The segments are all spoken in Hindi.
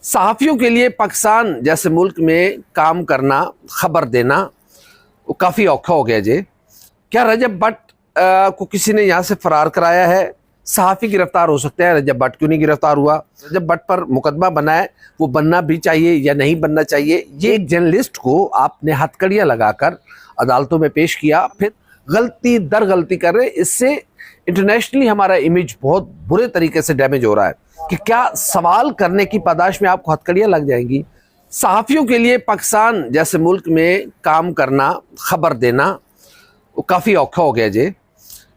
सहाफ़ियों के लिए पाकिस्तान जैसे मुल्क में काम करना, खबर देना वो काफ़ी औखा हो गया जी। क्या रजब भट्ट को किसी ने यहाँ से फरार कराया है? सहाफ़ी गिरफ्तार हो सकते हैं, रजब भट्ट क्यों नहीं गिरफ्तार हुआ? रजब भट्ट पर मुकदमा बना है, वो बनना भी चाहिए या नहीं बनना चाहिए? ये एक जर्नलिस्ट को आपने हथकड़ियाँ लगाकर अदालतों में पेश किया, फिर गलती दर गलती कर रहे। इससे इंटरनेशनली हमारा इमेज बहुत बुरे तरीके से डैमेज हो रहा है कि क्या सवाल करने की पादाश में आपको हथकड़ियाँ लग जाएंगी? सहाफ़ियों के लिए पाकिस्तान जैसे मुल्क में काम करना, खबर देना वो काफ़ी औखा हो गया जी।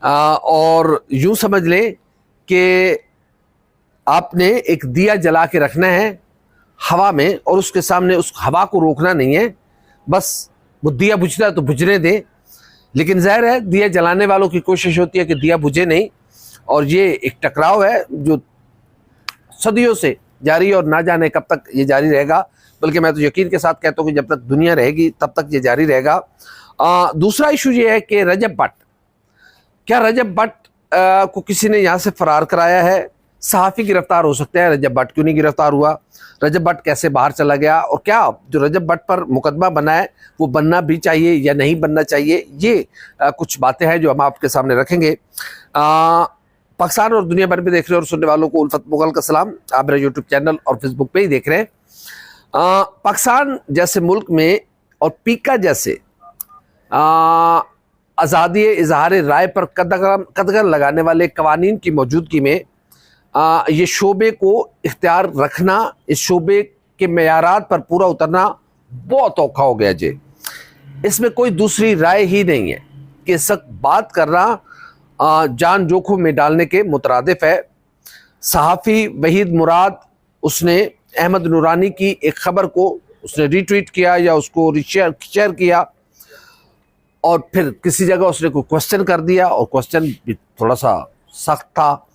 और यूं समझ लें कि आपने एक दिया जला के रखना है हवा में और उसके सामने उस हवा को रोकना नहीं है, बस वो दिया बुझता है तो बुझने दें। लेकिन ज़ाहिर है दिया जलाने वालों की कोशिश होती है कि दिया बुझे नहीं, और ये एक टकराव है जो सदियों से जारी और ना जाने कब तक ये जारी रहेगा। बल्कि मैं तो यकीन के साथ कहता हूँ कि जब तक दुनिया रहेगी तब तक ये जारी रहेगा। दूसरा इशू ये है कि रजब भट्ट, क्या रजब भट्ट को किसी ने यहाँ से फरार कराया है? सहाफ़ी गिरफ्तार हो सकते हैं, रजब भट्ट क्यों नहीं गिरफ्तार हुआ? रजब भट्ट कैसे बाहर चला गया? और क्या जो रजब भट्ट पर मुकदमा बना है वो बनना भी चाहिए या नहीं बनना चाहिए? ये कुछ बातें हैं जो हम आपके सामने रखेंगे। पाकिस्तान और दुनिया भर में देख रहे और सुनने वालों को उल्फत मुगल का सलाम। आप मेरे यूट्यूब चैनल और फेसबुक पे ही देख रहे हैं। पाकिस्तान जैसे मुल्क में और पीका जैसे आज़ादी इजहार राय पर कदगन लगाने वाले कवानीन की मौजूदगी में ये शोबे को इख्तियार रखना, इस शोबे के मेयारात पर पूरा उतरना बहुत औखा हो गया जी। इसमें कोई दूसरी राय ही नहीं है कि इस वक्त बात करना जान जोखिम में डालने के मुतरादिफ है। सहाफ़ी वहीद मुराद, उसने अहमद नूरानी की एक खबर को उसने रीट्वीट किया या उसको शेयर किया और फिर किसी जगह उसने कोई क्वेश्चन कर दिया और क्वेश्चन भी थोड़ा सा सख्त था।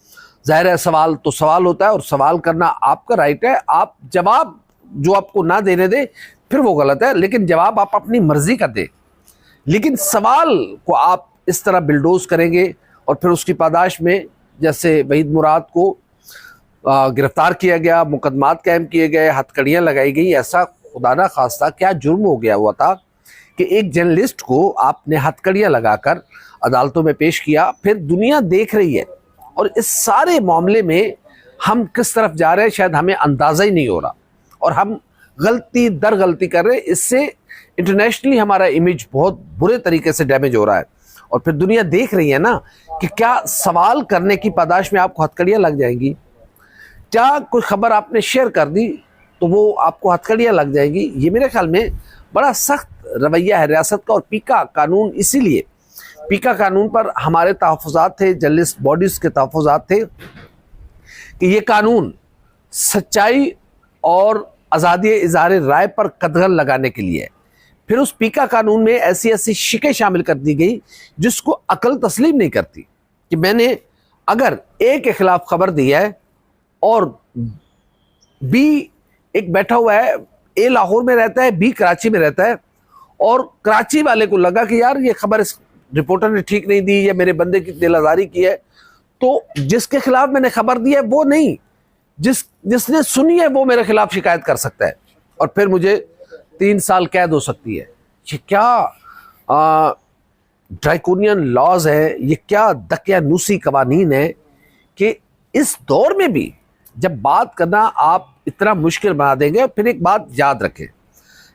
ज़ाहिर है सवाल तो सवाल होता है और सवाल करना आपका राइट है। आप जवाब जो आपको ना देने दे फिर वो गलत है, लेकिन जवाब आप अपनी मर्जी का दे। लेकिन सवाल को आप इस तरह बिल्डोज करेंगे और फिर उसकी पादाश में जैसे वहीद मुराद को गिरफ्तार किया गया, मुकदमात कायम किए गए, हथकड़ियाँ लगाई गई। ऐसा खुदा ना खास्ता क्या जुर्म हो गया हुआ था कि एक जर्नलिस्ट को आपने हथकड़ियाँ लगाकर अदालतों में पेश किया, फिर दुनिया देख रही है। और इस सारे मामले में हम किस तरफ जा रहे हैं शायद हमें अंदाज़ा ही नहीं हो रहा और हम गलती दर गलती कर रहे हैं। इससे इंटरनेशनली हमारा इमेज बहुत बुरे तरीके से डैमेज हो रहा है और फिर दुनिया देख रही है ना कि क्या सवाल करने की पादाश में आपको हथकड़ियाँ लग जाएंगी? क्या कोई खबर आपने शेयर कर दी तो वो आपको हथकड़ियाँ लग जाएंगी? ये मेरे ख्याल में बड़ा सख्त रवैया है रियासत का। और पीका कानून, इसीलिए पीका कानून पर हमारे तहफ़्फ़ुज़ात थे, जर्नलिस्ट बॉडीज़ के तहफ़्फ़ुज़ात थे कि ये कानून सच्चाई और आज़ादी इज़हार राय पर कदगन लगाने के लिए है। फिर उस पीका कानून में ऐसी ऐसी शिकें शामिल कर दी गई जिसको अकल तस्लीम नहीं करती कि मैंने अगर ए के खिलाफ खबर दी है और बी एक बैठा हुआ है, ए लाहौर में रहता है, बी कराची में रहता है, और कराची वाले को लगा कि यार ये खबर इस रिपोर्टर ने ठीक नहीं दी या मेरे बंदे की दिलाजारी की है, तो जिसके खिलाफ मैंने खबर दी है वो नहीं, जिसने सुनी है वो मेरे खिलाफ शिकायत कर सकता है और फिर मुझे 3 साल कैद हो सकती है। ये क्या ड्रैकोनियन लॉज है, ये क्या दकियानूसी कवानीन है कि इस दौर में भी जब बात करना आप इतना मुश्किल बना देंगे। फिर एक बात याद रखें,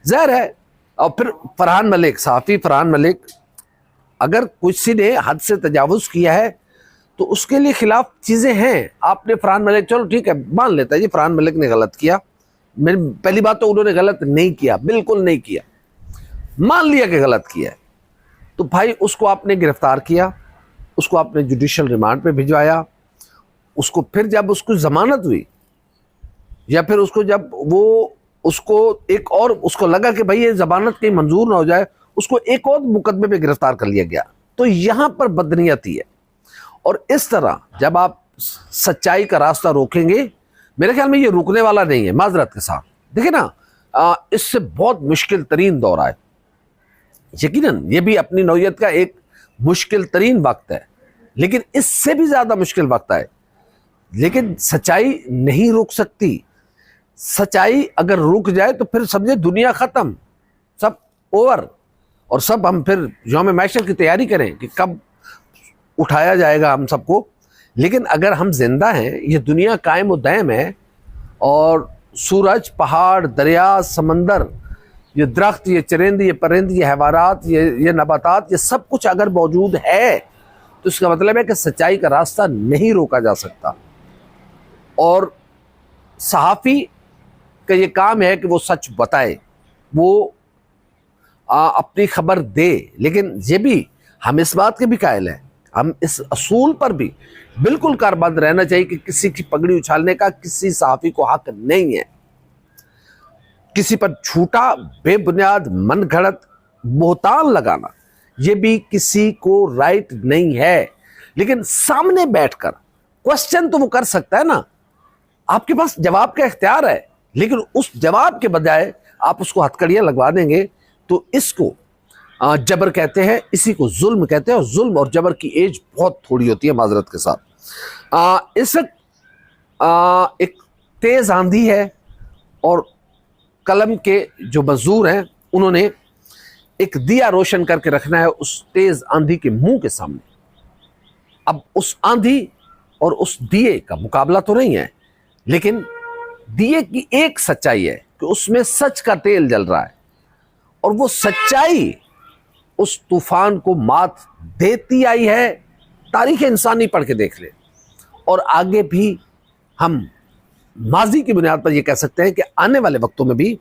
ज़ाहिर है, और फिर फरहान मलिक, सहाफ़ी फरहान मलिक, अगर किसी ने हद से तजावुज़ किया है तो उसके लिए खिलाफ चीज़ें हैं। आपने फरहान मलिक, चलो ठीक है मान लेता है जी फरहान मलिक ने गलत किया। मेरी पहली बात तो उन्होंने गलत नहीं किया, बिल्कुल नहीं किया, मान लिया कि गलत किया है, तो भाई उसको आपने गिरफ्तार किया, उसको आपने जुडिशल रिमांड पे भिजवाया, उसको फिर जब उसको ज़मानत हुई या फिर उसको जब वो उसको एक और उसको लगा कि भाई ये ज़मानत कहीं मंजूर ना हो जाए, उसको एक और मुकदमे पे गिरफ्तार कर लिया गया। तो यहाँ पर बदनीयती है। और इस तरह जब आप सच्चाई का रास्ता रोकेंगे, मेरे ख्याल में ये रुकने वाला नहीं है। माजरत के साथ देखिए ना, इससे बहुत मुश्किल तरीन दौर आए, यकीनन ये भी अपनी नौयत का एक मुश्किल तरीन वक्त है, लेकिन इससे भी ज़्यादा मुश्किल वक्त है। लेकिन सच्चाई नहीं रुक सकती। सच्चाई अगर रुक जाए तो फिर समझे दुनिया खत्म, सब ओवर, और सब हम फिर यौम महशर की तैयारी करें कि कब उठाया जाएगा हम सबको। लेकिन अगर हम जिंदा हैं, ये दुनिया कायम व दायम है, और सूरज, पहाड़, दरिया, समंदर, ये दरख्त, ये चरिंद, ये परिंद, ये हैवानात, ये नबातात, ये सब कुछ अगर मौजूद है तो इसका मतलब है कि सच्चाई का रास्ता नहीं रोका जा सकता। और सहाफ़ी का ये काम है कि वो सच बताए, वो अपनी खबर दे। लेकिन ये भी हम इस बात के भी कायल हैं, हम इस असूल पर भी बिल्कुल कारबंद रहना चाहिए कि किसी की पगड़ी उछालने का किसी सहाफ़ी को हक नहीं है। किसी पर झूठा, बेबुनियाद, मन घड़त बोहतान लगाना ये भी किसी को राइट नहीं है। लेकिन सामने बैठकर क्वेश्चन तो वो कर सकता है ना, आपके पास जवाब का इख्तियार है। लेकिन उस जवाब के बजाय आप उसको हथकड़ियां लगवा देंगे तो इसको जबर कहते हैं, इसी को जुल्म कहते हैं। और जुल्म और जबर की एज बहुत थोड़ी होती है, माजरत के साथ। इस वक्त एक तेज आंधी है और कलम के जो मजदूर हैं उन्होंने एक दिया रोशन करके रखना है उस तेज आंधी के मुंह के सामने। अब उस आंधी और उस दिए का मुकाबला तो नहीं है, लेकिन दिए की एक सच्चाई है कि उसमें सच का तेल जल रहा है, और वो सच्चाई उस तूफान को मात देती आई है। तारीख इंसानी पढ़ के देख ले, और आगे भी हम माजी की बुनियाद पर यह कह सकते हैं कि आने वाले वक्तों में भी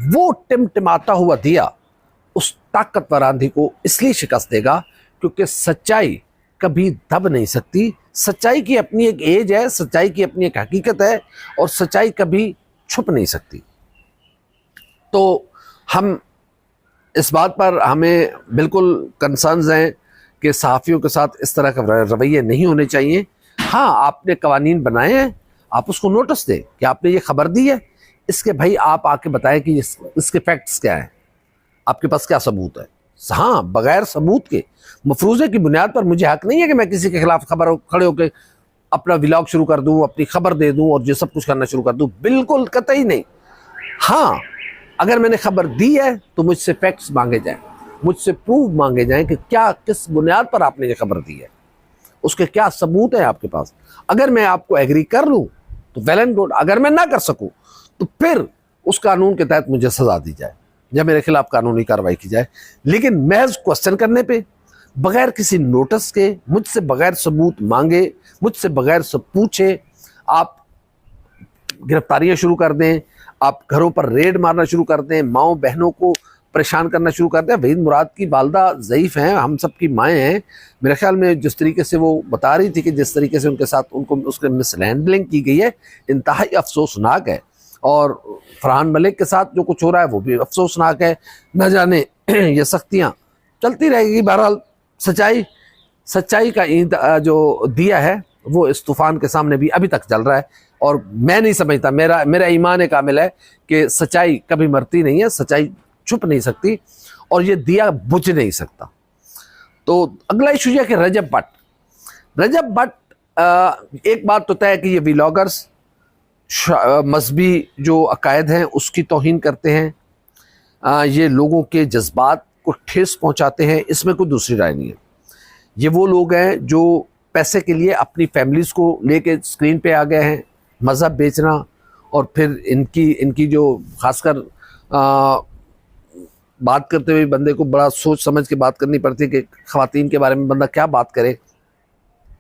वो टिमटिमाता हुआ दिया उस ताकतवर आंधी को इसलिए शिकस्त देगा क्योंकि सच्चाई कभी दब नहीं सकती। सच्चाई की अपनी एक एज है, सच्चाई की अपनी एक हकीकत है, और सच्चाई कभी छुप नहीं सकती। तो हम इस बात पर हमें बिल्कुल कंसर्न्स हैं कि सहाफ़ियों के साथ इस तरह का रवैये नहीं होने चाहिए। हाँ, आपने कवानीन बनाए हैं, आप उसको नोटिस दें कि आपने ये खबर दी है, इसके भाई आप आके बताएं कि इसके फैक्ट्स क्या हैं, आपके पास क्या सबूत है। हाँ, बगैर सबूत के मफरूज़े की बुनियाद पर मुझे हक नहीं है कि मैं किसी के खिलाफ खबर खड़े होकर अपना व्लॉग शुरू कर दूँ, अपनी खबर दे दूँ और ये सब कुछ करना शुरू कर दूँ। बिल्कुल कतई नहीं। हाँ, अगर मैंने खबर दी है तो मुझसे फैक्ट्स मांगे जाएं, मुझसे प्रूफ मांगे जाएं कि क्या, किस बुनियाद पर आपने ये खबर दी है, उसके क्या सबूत है आपके पास। अगर मैं आपको एग्री कर लूँ तो वेल एंड गुड, अगर मैं ना कर सकूँ तो फिर उस कानून के तहत मुझे सजा दी जाए या मेरे खिलाफ कानूनी कार्रवाई की जाए। लेकिन महज क्वेश्चन करने पे, बगैर किसी नोटिस के, मुझसे बगैर सबूत मांगे, मुझसे बगैर सब पूछे आप गिरफ्तारियां शुरू कर दें, आप घरों पर रेड मारना शुरू कर दें, माओ बहनों को परेशान करना शुरू कर दें। वहीद मुराद की वालदा ज़ईफ़ हैं, हम सब की माएँ हैं। मेरे ख्याल में जिस तरीके से वो बता रही थी कि जिस तरीके से उनके साथ उनको उसके मिसहैंडलिंग की गई है, इंतहाई अफसोसनाक है। और फरहान मलिक के साथ जो कुछ हो रहा है वो भी अफसोसनाक है। न जाने ये सख्तियाँ चलती रहेगी। बहरहाल सच्चाई का जो दिया है वो इस तूफ़ान के सामने भी अभी तक जल रहा है, और मैं नहीं समझता, मेरा ईमान कामिल है कि सच्चाई कभी मरती नहीं है, सच्चाई छुप नहीं सकती, और ये दिया बुझ नहीं सकता। तो अगला इशू है कि रजब भट्ट एक बात तो तय है कि ये व्लॉगर्स मजहबी जो अकायद हैं उसकी तौहीन करते हैं, ये लोगों के जज्बात को ठेस पहुंचाते हैं, इसमें कोई दूसरी राय नहीं है। ये वो लोग हैं जो पैसे के लिए अपनी फैमिलीज़ को लेके स्क्रीन पे आ गए हैं, मज़हब बेचना, और फिर इनकी जो खासकर बात करते हुए बंदे को बड़ा सोच समझ के बात करनी पड़ती है कि ख़वातीन के बारे में बंदा क्या बात करे,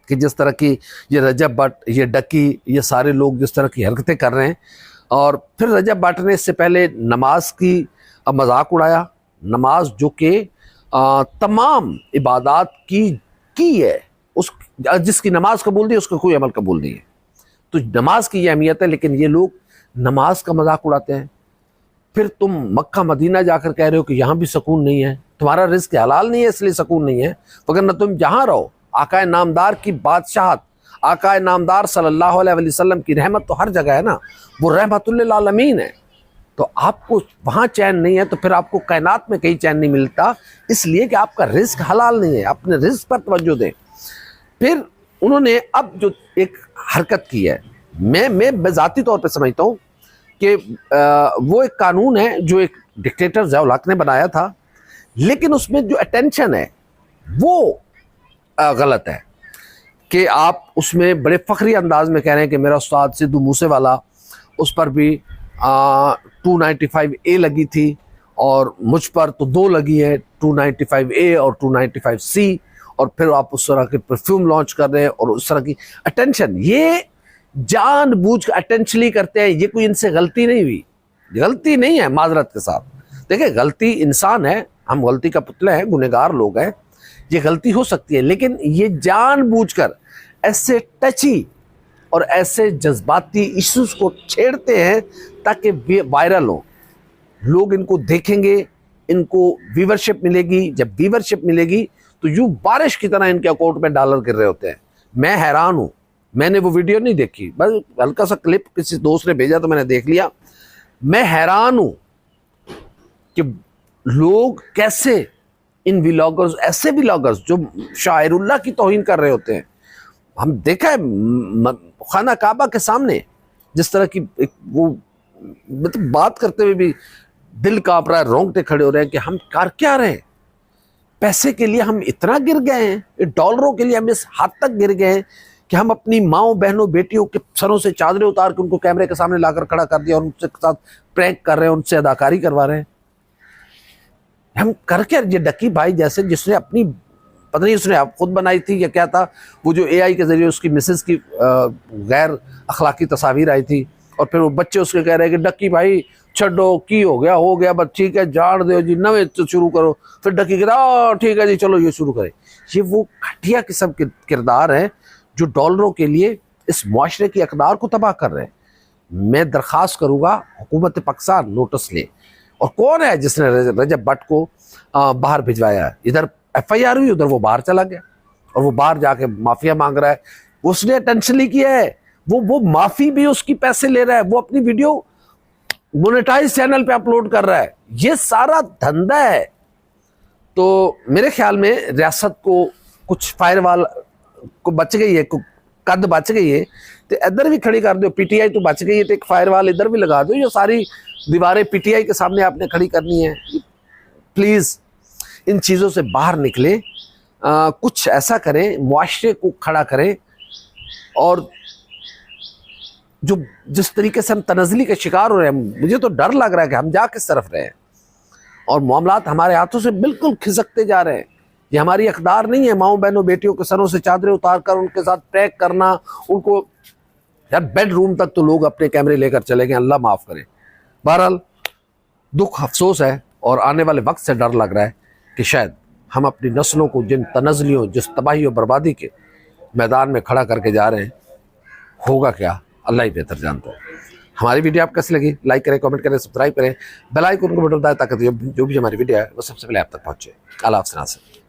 कि जिस तरह की ये रजब भट्ट, ये डकी, ये सारे लोग जिस तरह की हरकतें कर रहे हैं। और फिर रजब भट्ट ने इससे पहले नमाज की मजाक उड़ाया, नमाज जो कि तमाम इबादात की है, उस जिसकी नमाज कबूल नहीं उसका कोई अमल कबूल नहीं है। तो नमाज की ये अहमियत है, लेकिन ये लोग नमाज का मजाक उड़ाते हैं। फिर तुम मक्का मदीना जाकर कह रहे हो कि यहाँ भी सुकून नहीं है, तुम्हारा रिज़्क़ हलाल नहीं है इसलिए सुकून नहीं है, वरना तुम जहाँ रहो आकाए नामदार की बादशाहत, आकाए नामदार सल्लल्लाहु अलैहि वसल्लम की रहमत तो हर जगह है ना, वो रहमतुल्लिल आलमीन है। तो आपको वहाँ चैन नहीं है तो फिर आपको कायनात में कहीं चैन नहीं मिलता, इसलिए कि आपका रिज़्क़ हलाल नहीं है। अपने रिज़्क़ पर तवज्जो दें। फिर उन्होंने अब जो एक हरकत की है, मैं ज़ाती तौर पर समझता हूँ कि वो एक कानून है जो एक डिक्टेटर ज़िया-उल-हक ने बनाया था, लेकिन उसमें जो अटेंशन है वो गलत है कि आप उसमें बड़े फ़ख्री अंदाज में कह रहे हैं कि मेरा उस्ताद सिद्धू मूसेवाला, उस पर भी 295A लगी थी और मुझ पर तो 2 लगी है, 295A और 295C, और फिर आप उस तरह के परफ्यूम लॉन्च कर रहे हैं और उस तरह की अटेंशन, ये जानबूझ कर अटेंशनली करते हैं। ये कोई इनसे गलती नहीं हुई, गलती नहीं है माजरत के साथ। देखिए, गलती इंसान है, हम गलती का पुतले हैं, गुनहगार लोग हैं, ये गलती हो सकती है, लेकिन ये जानबूझकर ऐसे टची और ऐसे जज्बाती इश्यूज को छेड़ते हैं ताकि वायरल हो, लोग इनको देखेंगे, इनको व्यूवरशिप मिलेगी। जब व्यूवरशिप मिलेगी तो यूं बारिश की तरह इनके अकाउंट में डॉलर गिर रहे होते हैं। मैं हैरान हूं, मैंने वो वीडियो नहीं देखी, बस हल्का सा क्लिप किसी दोस्त ने भेजा तो मैंने देख लिया। मैं हैरान हूं कि लोग कैसे इन व्लॉगर्स, ऐसे व्लॉगर्स जो शायरुल्लाह की तौहीन कर रहे होते हैं, हम देखा है खाना काबा के सामने जिस तरह की वो मतलब बात करते हुए भी दिल कांप रहा है, रोंगटे खड़े हो रहे हैं कि हम कर क्या रहे हैं। पैसे के लिए हम इतना गिर गए हैं, डॉलरों के लिए हम इस हद तक गिर गए हैं कि हम अपनी माँओं बहनों बेटियों के सरों से चादरें उतार के उनको कैमरे के सामने लाकर खड़ा कर दिया और उनसे साथ प्रैंक कर रहे हैं, उनसे अदाकारी करवा रहे हैं। हम कर क्या, ये डकी भाई जैसे जिसने अपनी पता नहीं उसने आप खुद बनाई थी या क्या था, वो जो AI के जरिए उसकी मिसेस की गैर अखलाकी तस्वीर आई थी, और फिर वो बच्चे उसके कह रहे हैं कि डक्की भाई छो की हो गया बस ठीक है, जान दो जी, नवे तो शुरू करो। फिर डक्की कहता ठीक है जी चलो ये शुरू करें। ये वो घटिया किस्म के किरदार हैं जो डॉलरों के लिए इस मुआशरे की अकदार को तबाह कर रहे हैं। मैं दरख्वास्त करूँगा हुकूमत पाकिस्तान नोटिस ले। और कौन है जिसने रजब भट्ट को बाहर भिजवाया है? इधर FIR हुई, उधर वो बाहर चला गया और वो बाहर जाके माफिया मांग रहा है। उसने अटेंशन नहीं किया है, वो माफी भी उसकी पैसे ले रहा है, वो अपनी वीडियो मोनेटाइज चैनल पे अपलोड कर रहा है। ये सारा धंधा है। तो मेरे ख्याल में रियासत को कुछ फायरवाल को बच गई है, कद बच गई है, तो इधर भी खड़ी कर दो। PTI तो बच गई है तो एक फायरवाल इधर भी लगा दो। ये सारी दीवारें PTI के सामने आपने खड़ी करनी है। प्लीज इन चीज़ों से बाहर निकले, कुछ ऐसा करें, मुआशरे को खड़ा करें। और जो जिस तरीके से हम तनज़ली के शिकार हो रहे हैं, मुझे तो डर लग रहा है कि हम जा किस तरफ रहे हैं और मामलात हमारे हाथों से बिल्कुल खिसकते जा रहे हैं। ये हमारी अक़दार नहीं है माओ बहनों बेटियों के सरों से चादरें उतार कर उनके साथ प्रैंक करना। उनको यार बेडरूम तक तो लोग अपने कैमरे लेकर चले गए, अल्लाह माफ़ करे। बहरहाल दुख अफसोस है और आने वाले वक्त से डर लग रहा है कि शायद हम अपनी नस्लों को जिन तनज़लियों, जिस तबाही और बर्बादी के मैदान में खड़ा करके जा रहे हैं, होगा क्या अल्लाह ही बेहतर जानता है। हमारी वीडियो आप कैसी लगी? लाइक करें, कमेंट करें, सब्सक्राइब करें, बेल आइकन को बटन दबाएं ताकि जो भी हमारी वीडियो है वो सबसे पहले आप तक पहुँचे। अल्लाह हाफ़िज़।